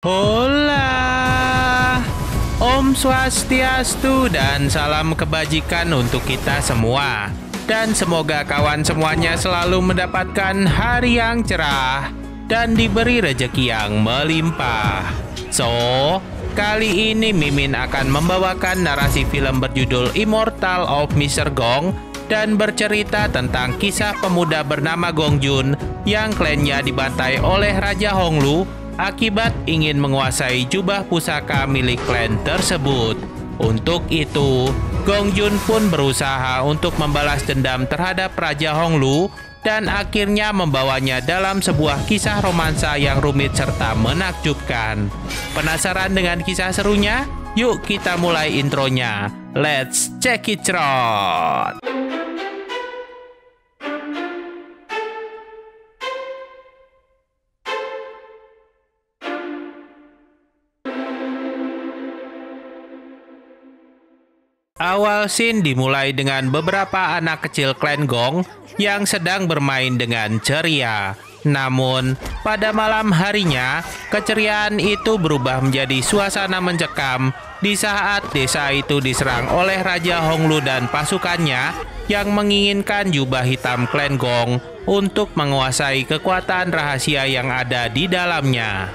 Hola, Om Swastiastu dan salam kebajikan untuk kita semua. Dan semoga kawan semuanya selalu mendapatkan hari yang cerah dan diberi rejeki yang melimpah. So, kali ini Mimin akan membawakan narasi film berjudul Immortal of Mr. Gong dan bercerita tentang kisah pemuda bernama Gong Jun yang klannya dibantai oleh Raja Honglu akibat ingin menguasai jubah pusaka milik klan tersebut. Untuk itu, Gong Jun pun berusaha untuk membalas dendam terhadap Raja Honglu dan akhirnya membawanya dalam sebuah kisah romansa yang rumit serta menakjubkan. Penasaran dengan kisah serunya? Yuk kita mulai intronya. Let's check it out. Awal scene dimulai dengan beberapa anak kecil klan Gong yang sedang bermain dengan ceria. Namun, pada malam harinya, keceriaan itu berubah menjadi suasana mencekam di saat desa itu diserang oleh Raja Honglu dan pasukannya yang menginginkan jubah hitam klan Gong untuk menguasai kekuatan rahasia yang ada di dalamnya.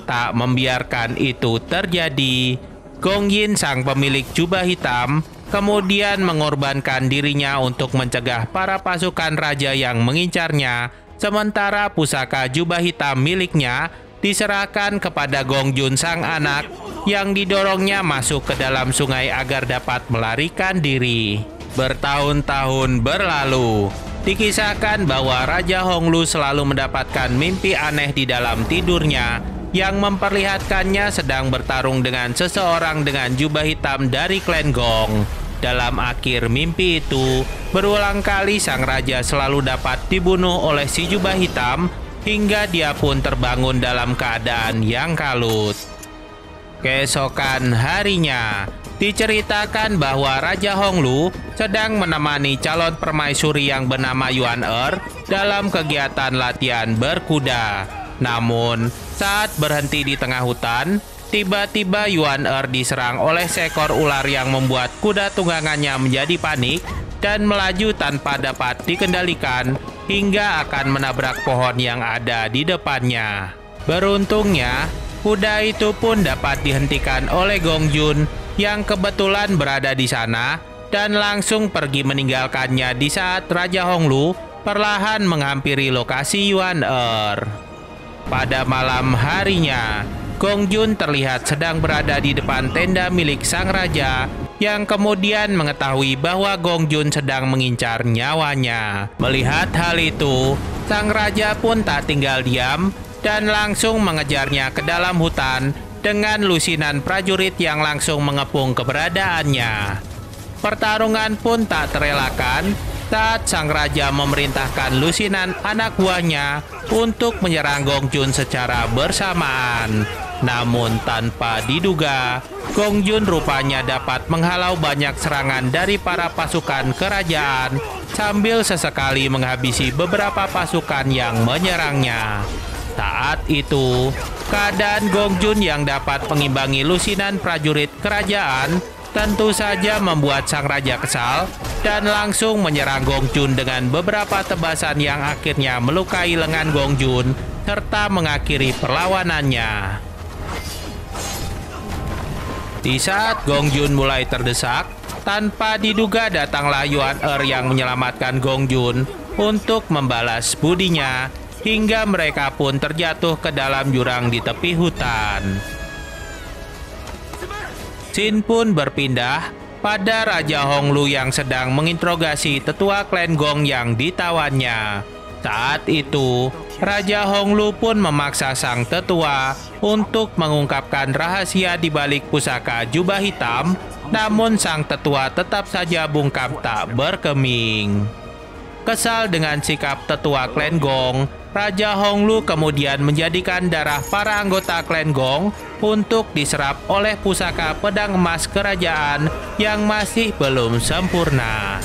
Tak membiarkan itu terjadi, Gong Yin, sang pemilik jubah hitam, kemudian mengorbankan dirinya untuk mencegah para pasukan raja yang mengincarnya, sementara pusaka jubah hitam miliknya diserahkan kepada Gong Jun, sang anak, yang didorongnya masuk ke dalam sungai agar dapat melarikan diri. Bertahun-tahun berlalu, dikisahkan bahwa Raja Honglu selalu mendapatkan mimpi aneh di dalam tidurnya yang memperlihatkannya sedang bertarung dengan seseorang dengan jubah hitam dari klan Gong. Dalam akhir mimpi itu, berulang kali sang raja selalu dapat dibunuh oleh si jubah hitam hingga dia pun terbangun dalam keadaan yang kalut. Keesokan harinya, diceritakan bahwa Raja Honglu sedang menemani calon permaisuri yang bernama Yuan Er dalam kegiatan latihan berkuda. Namun, saat berhenti di tengah hutan, tiba-tiba Yuan Er diserang oleh seekor ular yang membuat kuda tunggangannya menjadi panik dan melaju tanpa dapat dikendalikan hingga akan menabrak pohon yang ada di depannya. Beruntungnya, kuda itu pun dapat dihentikan oleh Gong Jun yang kebetulan berada di sana dan langsung pergi meninggalkannya di saat Raja Honglu perlahan menghampiri lokasi Yuan Er. Pada malam harinya, Gong Jun terlihat sedang berada di depan tenda milik sang raja yang kemudian mengetahui bahwa Gong Jun sedang mengincar nyawanya. Melihat hal itu, sang raja pun tak tinggal diam dan langsung mengejarnya ke dalam hutan dengan lusinan prajurit yang langsung mengepung keberadaannya. Pertarungan pun tak terelakkan saat sang raja memerintahkan lusinan anak buahnya untuk menyerang Gong Jun secara bersamaan. Namun tanpa diduga, Gong Jun rupanya dapat menghalau banyak serangan dari para pasukan kerajaan sambil sesekali menghabisi beberapa pasukan yang menyerangnya. Saat itu, keadaan Gong Jun yang dapat mengimbangi lusinan prajurit kerajaan tentu saja membuat sang raja kesal dan langsung menyerang Gong Jun dengan beberapa tebasan yang akhirnya melukai lengan Gong Jun serta mengakhiri perlawanannya. Di saat Gong Jun mulai terdesak, tanpa diduga datanglah Yuan Er yang menyelamatkan Gong Jun untuk membalas budinya hingga mereka pun terjatuh ke dalam jurang di tepi hutan. Scene pun berpindah pada Raja Honglu yang sedang menginterogasi tetua klan Gong yang ditawannya. Saat itu, Raja Honglu pun memaksa sang tetua untuk mengungkapkan rahasia di balik pusaka jubah hitam, namun sang tetua tetap saja bungkam tak berkeming. Kesal dengan sikap tetua klan Gong, Raja Honglu kemudian menjadikan darah para anggota klan Gong untuk diserap oleh pusaka pedang emas kerajaan yang masih belum sempurna.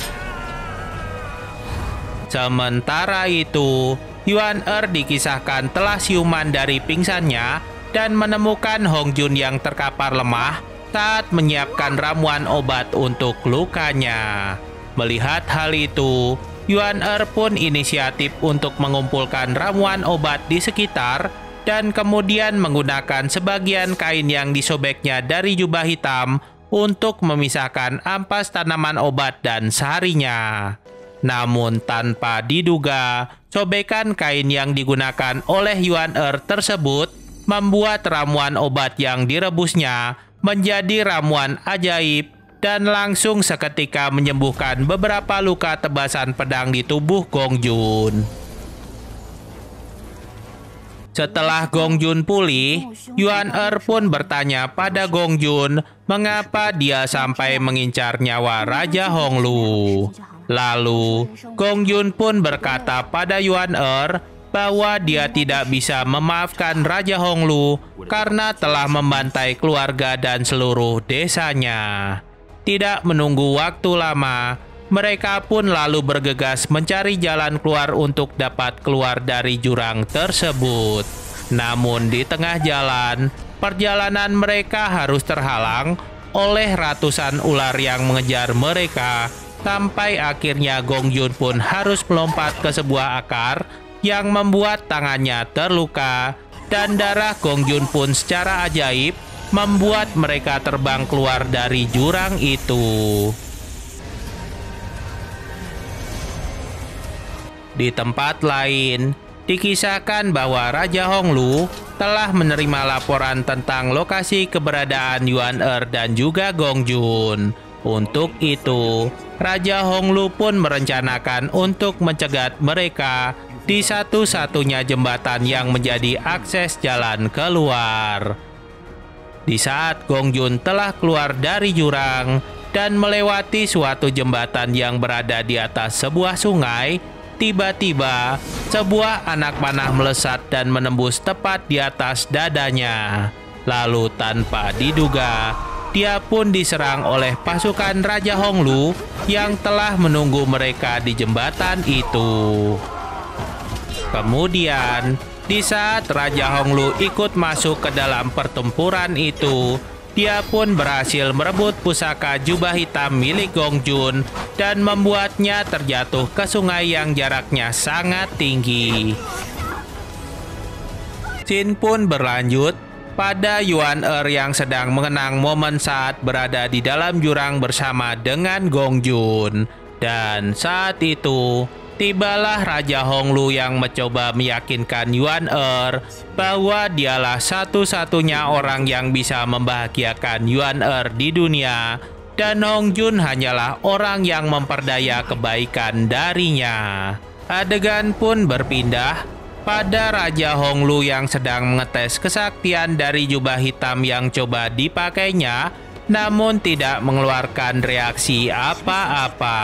Sementara itu, Yuan Er dikisahkan telah siuman dari pingsannya dan menemukan Hong Jun yang terkapar lemah saat menyiapkan ramuan obat untuk lukanya. Melihat hal itu, Yuan pun inisiatif untuk mengumpulkan ramuan obat di sekitar dan kemudian menggunakan sebagian kain yang disobeknya dari jubah hitam untuk memisahkan ampas tanaman obat dan sarinya. Namun tanpa diduga, sobekan kain yang digunakan oleh Yuan tersebut membuat ramuan obat yang direbusnya menjadi ramuan ajaib dan langsung seketika menyembuhkan beberapa luka tebasan pedang di tubuh Gong Jun. Setelah Gong Jun pulih, Yuan pun bertanya pada Gong Jun mengapa dia sampai mengincar nyawa Raja Honglu. Lalu, Gong Jun pun berkata pada Yuan bahwa dia tidak bisa memaafkan Raja Honglu karena telah membantai keluarga dan seluruh desanya. Tidak menunggu waktu lama, mereka pun lalu bergegas mencari jalan keluar untuk dapat keluar dari jurang tersebut. Namun di tengah jalan, perjalanan mereka harus terhalang oleh ratusan ular yang mengejar mereka, sampai akhirnya Gong Jun pun harus melompat ke sebuah akar yang membuat tangannya terluka, dan darah Gong Jun pun secara ajaib membuat mereka terbang keluar dari jurang itu. Di tempat lain, dikisahkan bahwa Raja Honglu telah menerima laporan tentang lokasi keberadaan Yuan dan juga Gong Jun. Untuk itu, Raja Honglu pun merencanakan untuk mencegat mereka di satu-satunya jembatan yang menjadi akses jalan keluar. Di saat Gong Jun telah keluar dari jurang dan melewati suatu jembatan yang berada di atas sebuah sungai, tiba-tiba sebuah anak panah melesat dan menembus tepat di atas dadanya. Lalu tanpa diduga, dia pun diserang oleh pasukan Raja Honglu yang telah menunggu mereka di jembatan itu. Kemudian, di saat Raja Honglu ikut masuk ke dalam pertempuran itu, dia pun berhasil merebut pusaka jubah hitam milik Gong Jun dan membuatnya terjatuh ke sungai yang jaraknya sangat tinggi. Scene pun berlanjut pada Yuan yang sedang mengenang momen saat berada di dalam jurang bersama dengan Gong Jun. Dan saat itu, tibalah Raja Honglu yang mencoba meyakinkan Yuan bahwa dialah satu-satunya orang yang bisa membahagiakan Yuan di dunia, dan Hong Jun hanyalah orang yang memperdaya kebaikan darinya. Adegan pun berpindah pada Raja Honglu yang sedang mengetes kesaktian dari jubah hitam yang coba dipakainya, namun tidak mengeluarkan reaksi apa-apa.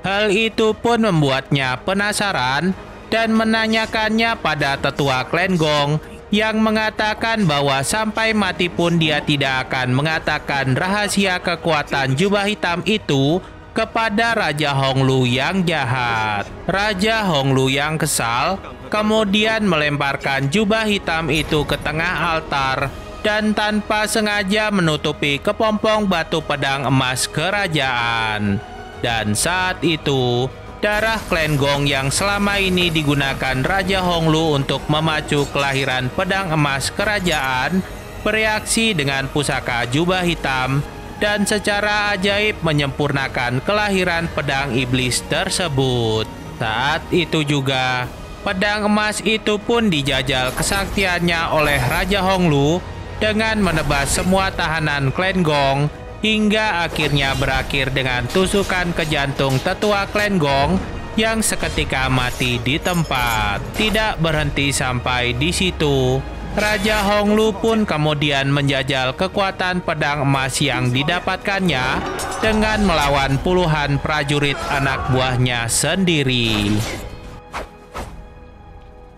Hal itu pun membuatnya penasaran dan menanyakannya pada tetua klan Gong yang mengatakan bahwa sampai mati pun dia tidak akan mengatakan rahasia kekuatan jubah hitam itu kepada Raja Honglu yang jahat. Raja Honglu yang kesal kemudian melemparkan jubah hitam itu ke tengah altar dan tanpa sengaja menutupi kepompong batu pedang emas kerajaan. Dan saat itu, darah klan Gong yang selama ini digunakan Raja Honglu untuk memacu kelahiran pedang emas kerajaan bereaksi dengan pusaka jubah hitam dan secara ajaib menyempurnakan kelahiran pedang iblis tersebut. Saat itu juga, pedang emas itu pun dijajal kesaktiannya oleh Raja Honglu dengan menebas semua tahanan klan Gong hingga akhirnya berakhir dengan tusukan ke jantung tetua klan Gong yang seketika mati di tempat. Tidak berhenti sampai di situ, Raja Honglu pun kemudian menjajal kekuatan pedang emas yang didapatkannya dengan melawan puluhan prajurit anak buahnya sendiri.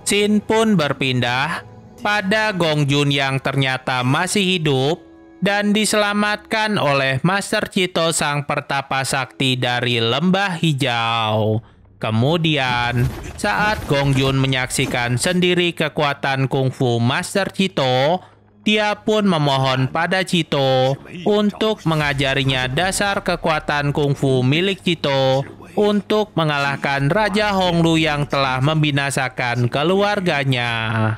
Scene pun berpindah pada Gong Jun yang ternyata masih hidup dan diselamatkan oleh Master Cito sang pertapa sakti dari lembah hijau. Kemudian, saat Gong Jun menyaksikan sendiri kekuatan kungfu Master Cito, dia pun memohon pada Cito untuk mengajarinya dasar kekuatan kungfu milik Cito untuk mengalahkan Raja Honglu yang telah membinasakan keluarganya.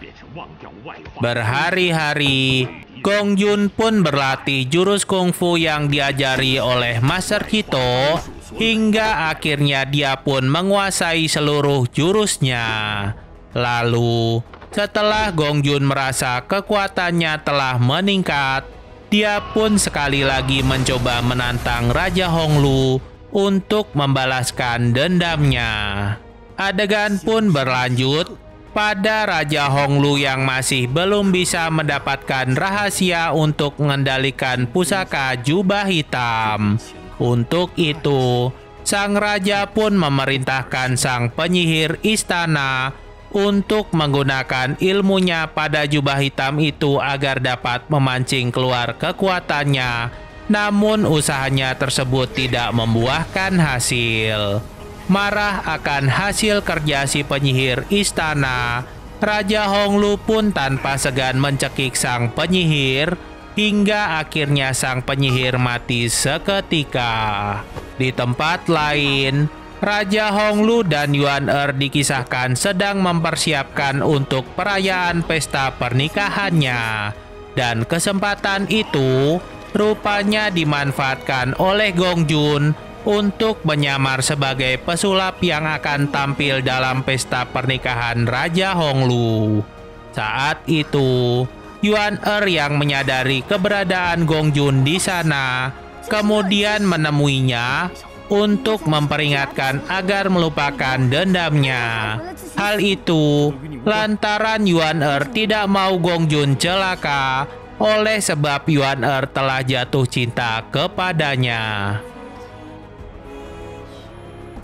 Berhari-hari, Gong Jun pun berlatih jurus kungfu yang diajari oleh Master Cito hingga akhirnya dia pun menguasai seluruh jurusnya. Lalu, setelah Gong Jun merasa kekuatannya telah meningkat, dia pun sekali lagi mencoba menantang Raja Honglu untuk membalaskan dendamnya. Adegan pun berlanjut pada Raja Honglu yang masih belum bisa mendapatkan rahasia untuk mengendalikan pusaka jubah hitam. Untuk itu, sang raja pun memerintahkan sang penyihir istana untuk menggunakan ilmunya pada jubah hitam itu agar dapat memancing keluar kekuatannya. Namun usahanya tersebut tidak membuahkan hasil. Marah akan hasil kerja si penyihir istana, Raja Honglu pun tanpa segan mencekik sang penyihir hingga akhirnya sang penyihir mati seketika. Di tempat lain, Raja Honglu dan Yuan dikisahkan sedang mempersiapkan untuk perayaan pesta pernikahannya. Dan kesempatan itu rupanya dimanfaatkan oleh Gong Jun untuk menyamar sebagai pesulap yang akan tampil dalam pesta pernikahan Raja Honglu. Saat itu, Yuan yang menyadari keberadaan Gong Jun di sana, kemudian menemuinya untuk memperingatkan agar melupakan dendamnya. Hal itu lantaran Yuan tidak mau Gong Jun celaka, oleh sebab Yuan telah jatuh cinta kepadanya.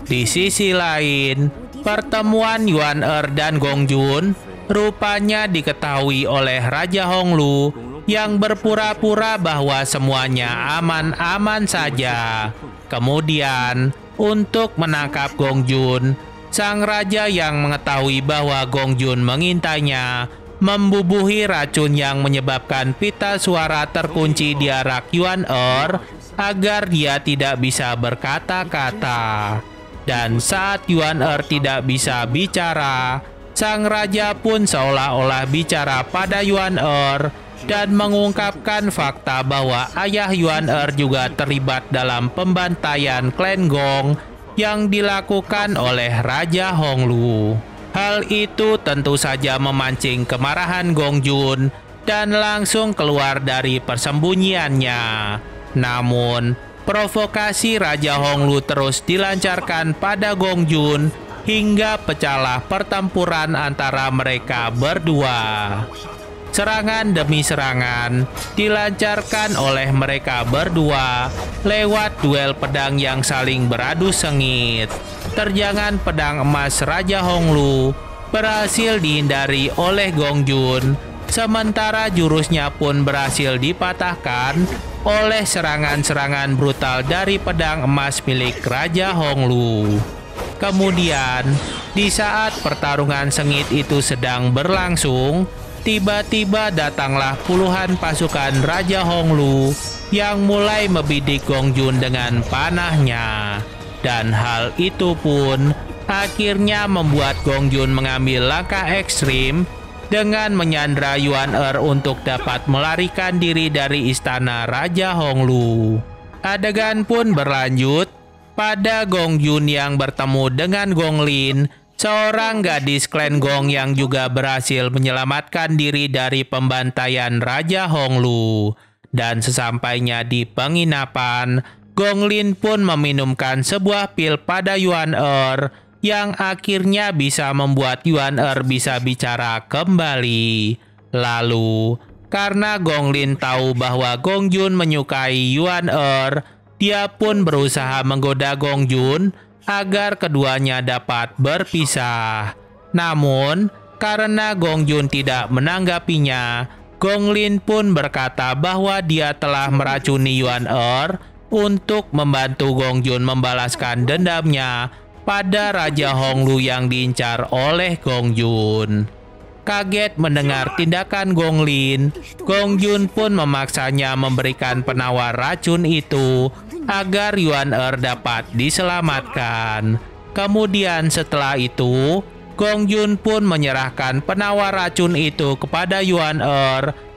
Di sisi lain, pertemuan Yuan dan Gong Jun rupanya diketahui oleh Raja Honglu yang berpura-pura bahwa semuanya aman-aman saja. Kemudian, untuk menangkap Gong Jun, sang raja yang mengetahui bahwa Gong Jun mengintainya, membubuhi racun yang menyebabkan pita suara terkunci di arak Yuan agar dia tidak bisa berkata-kata. Dan saat Yuan tidak bisa bicara, sang raja pun seolah-olah bicara pada Yuan dan mengungkapkan fakta bahwa ayah Yuan juga terlibat dalam pembantaian klan Gong yang dilakukan oleh Raja Honglu. Hal itu tentu saja memancing kemarahan Gong Jun dan langsung keluar dari persembunyiannya. Namun, provokasi Raja Honglu terus dilancarkan pada Gong Jun hingga pecahlah pertempuran antara mereka berdua. Serangan demi serangan dilancarkan oleh mereka berdua lewat duel pedang yang saling beradu sengit. Terjangan pedang emas Raja Honglu berhasil dihindari oleh Gong Jun, sementara jurusnya pun berhasil dipatahkan oleh serangan-serangan brutal dari pedang emas milik Raja Honglu. Kemudian, di saat pertarungan sengit itu sedang berlangsung, tiba-tiba datanglah puluhan pasukan Raja Honglu yang mulai membidik Gong Jun dengan panahnya. Dan hal itu pun akhirnya membuat Gong Jun mengambil langkah ekstrim dengan menyandra Yuan untuk dapat melarikan diri dari istana Raja Honglu. Adegan pun berlanjut pada Gong Jun yang bertemu dengan Gong Lin, seorang gadis klan Gong yang juga berhasil menyelamatkan diri dari pembantaian Raja Honglu. Dan sesampainya di penginapan, Gong Lin pun meminumkan sebuah pil pada Yuan yang akhirnya bisa membuat Yuan bisa bicara kembali. Lalu, karena Gong Lin tahu bahwa Gong Jun menyukai Yuan dia pun berusaha menggoda Gong Jun agar keduanya dapat berpisah. Namun, karena Gong Jun tidak menanggapinya, Gong Lin pun berkata bahwa dia telah meracuni Yuan untuk membantu Gong Jun membalaskan dendamnya pada Raja Honglu yang diincar oleh Gong Jun. kaget mendengar tindakan Gong Lin, Gong Jun pun memaksanya memberikan penawar racun itu agar Yuan dapat diselamatkan. Kemudian setelah itu, Gong Jun pun menyerahkan penawar racun itu kepada Yuan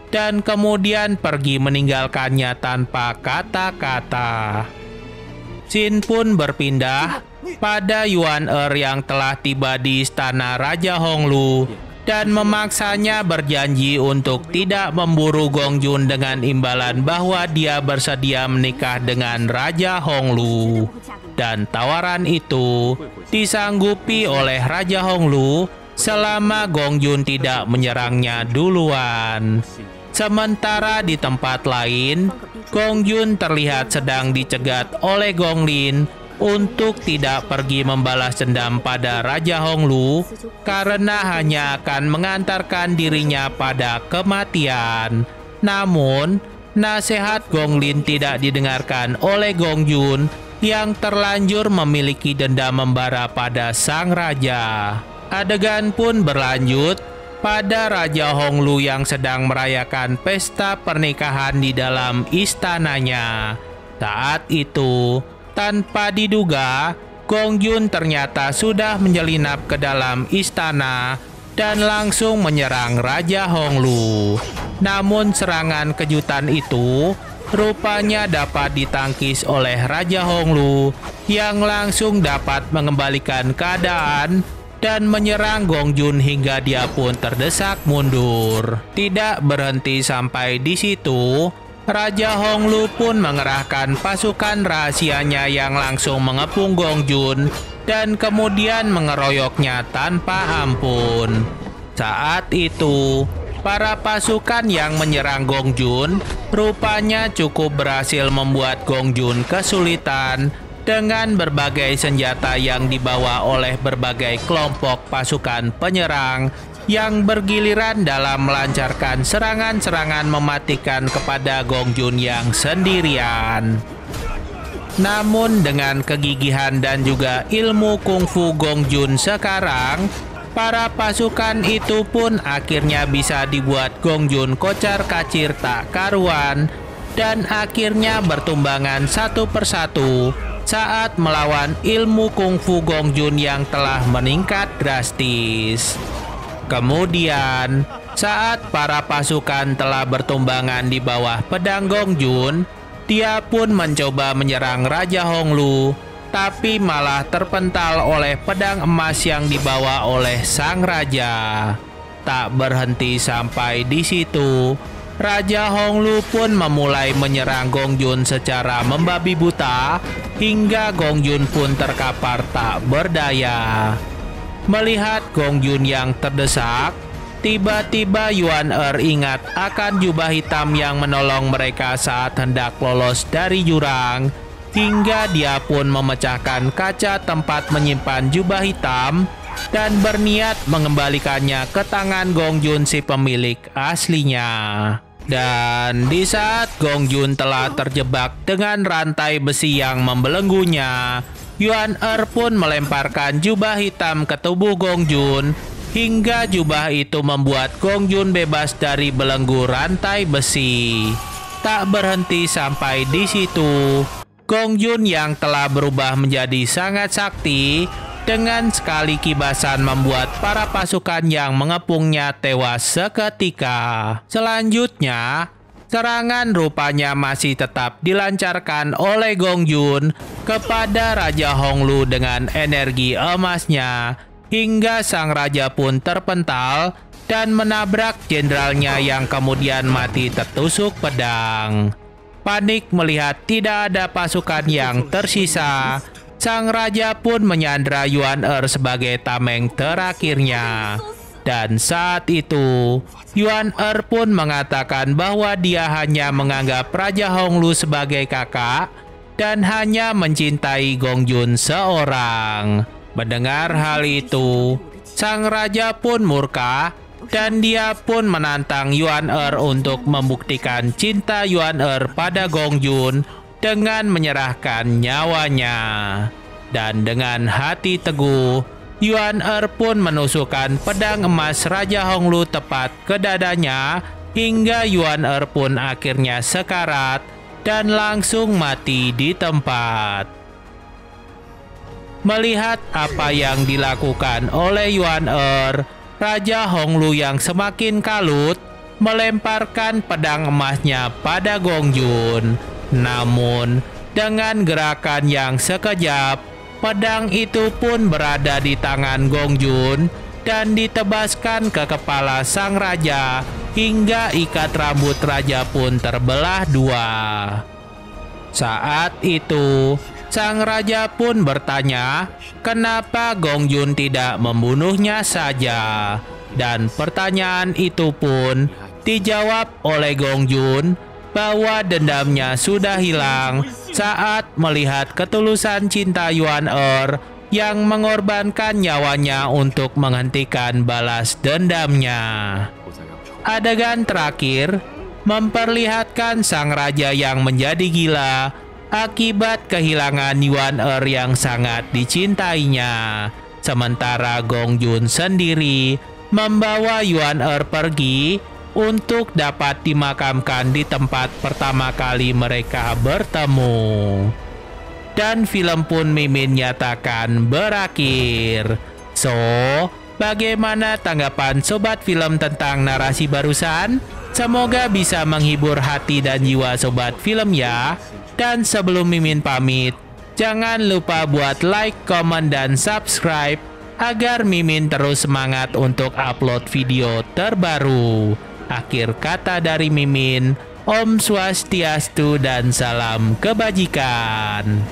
dan kemudian pergi meninggalkannya tanpa kata-kata. Scene pun berpindah pada Yuan yang telah tiba di istana Raja Honglu dan memaksanya berjanji untuk tidak memburu Gong Jun dengan imbalan bahwa dia bersedia menikah dengan Raja Honglu. Dan tawaran itu disanggupi oleh Raja Honglu selama Gong Jun tidak menyerangnya duluan. Sementara di tempat lain, Gong Jun terlihat sedang dicegat oleh Gong Lin untuk tidak pergi membalas dendam pada Raja Honglu karena hanya akan mengantarkan dirinya pada kematian. Namun, nasihat Gong Lin tidak didengarkan oleh Gong Jun yang terlanjur memiliki dendam membara pada sang raja. Adegan pun berlanjut pada Raja Honglu yang sedang merayakan pesta pernikahan di dalam istananya. Saat itu, tanpa diduga, Gong Jun ternyata sudah menyelinap ke dalam istana dan langsung menyerang Raja Honglu. Namun serangan kejutan itu rupanya dapat ditangkis oleh Raja Honglu yang langsung dapat mengembalikan keadaan dan menyerang Gong Jun hingga dia pun terdesak mundur. Tidak berhenti sampai di situ, Raja Honglu pun mengerahkan pasukan rahasianya yang langsung mengepung Gong Jun dan kemudian mengeroyoknya tanpa ampun. Saat itu, para pasukan yang menyerang Gong Jun rupanya cukup berhasil membuat Gong Jun kesulitan dengan berbagai senjata yang dibawa oleh berbagai kelompok pasukan penyerang yang bergiliran dalam melancarkan serangan-serangan mematikan kepada Gong Jun yang sendirian. Namun dengan kegigihan dan juga ilmu kungfu Gong Jun sekarang, para pasukan itu pun akhirnya bisa dibuat Gong Jun kocar-kacir tak karuan dan akhirnya bertumbangan satu persatu saat melawan ilmu kungfu Gong Jun yang telah meningkat drastis. Kemudian, saat para pasukan telah bertumbangan di bawah pedang Gong Jun, dia pun mencoba menyerang Raja Honglu, tapi malah terpental oleh pedang emas yang dibawa oleh sang raja. Tak berhenti sampai di situ, Raja Honglu pun memulai menyerang Gong Jun secara membabi buta, hingga Gong Jun pun terkapar tak berdaya. Melihat Gong Jun yang terdesak, tiba-tiba Yuan ingat akan jubah hitam yang menolong mereka saat hendak lolos dari jurang, hingga dia pun memecahkan kaca tempat menyimpan jubah hitam dan berniat mengembalikannya ke tangan Gong Jun si pemilik aslinya. Dan di saat Gong Jun telah terjebak dengan rantai besi yang membelenggunya, Yuan pun melemparkan jubah hitam ke tubuh Gong Jun hingga jubah itu membuat Gong Jun bebas dari belenggu rantai besi. Tak berhenti sampai di situ, Gong Jun yang telah berubah menjadi sangat sakti dengan sekali kibasan membuat para pasukan yang mengepungnya tewas seketika. Selanjutnya, serangan rupanya masih tetap dilancarkan oleh Gong Jun kepada Raja Honglu dengan energi emasnya, hingga sang raja pun terpental dan menabrak jenderalnya yang kemudian mati tertusuk pedang. Panik melihat tidak ada pasukan yang tersisa, sang raja pun menyandra Yuan sebagai tameng terakhirnya. Dan saat itu, Yuan pun mengatakan bahwa dia hanya menganggap Raja Honglu sebagai kakak dan hanya mencintai Gong Jun seorang. Mendengar hal itu, sang raja pun murka dan dia pun menantang Yuan untuk membuktikan cinta Yuan pada Gong Jun dengan menyerahkan nyawanya. Dan dengan hati teguh, Yuan Er pun menusukkan pedang emas Raja Honglu tepat ke dadanya hingga Yuan Er pun akhirnya sekarat dan langsung mati di tempat. Melihat apa yang dilakukan oleh Yuan Er, Raja Honglu yang semakin kalut melemparkan pedang emasnya pada Gong Jun. Namun, dengan gerakan yang sekejap, pedang itu pun berada di tangan Gong Jun dan ditebaskan ke kepala sang raja hingga ikat rambut raja pun terbelah dua. Saat itu, sang raja pun bertanya, kenapa Gong Jun tidak membunuhnya saja? Dan pertanyaan itu pun dijawab oleh Gong Jun bahwa dendamnya sudah hilang saat melihat ketulusan cinta Yuan Er yang mengorbankan nyawanya untuk menghentikan balas dendamnya. Adegan terakhir memperlihatkan sang raja yang menjadi gila akibat kehilangan Yuan Er yang sangat dicintainya. Sementara Gong Jun sendiri membawa Yuan Er pergi untuk dapat dimakamkan di tempat pertama kali mereka bertemu. Dan film pun Mimin nyatakan berakhir. So, bagaimana tanggapan sobat film tentang narasi barusan? Semoga bisa menghibur hati dan jiwa sobat film ya. Dan sebelum Mimin pamit, jangan lupa buat like, komen, dan subscribe agar Mimin terus semangat untuk upload video terbaru. Akhir kata dari Mimin, Om Swastiastu dan salam kebajikan.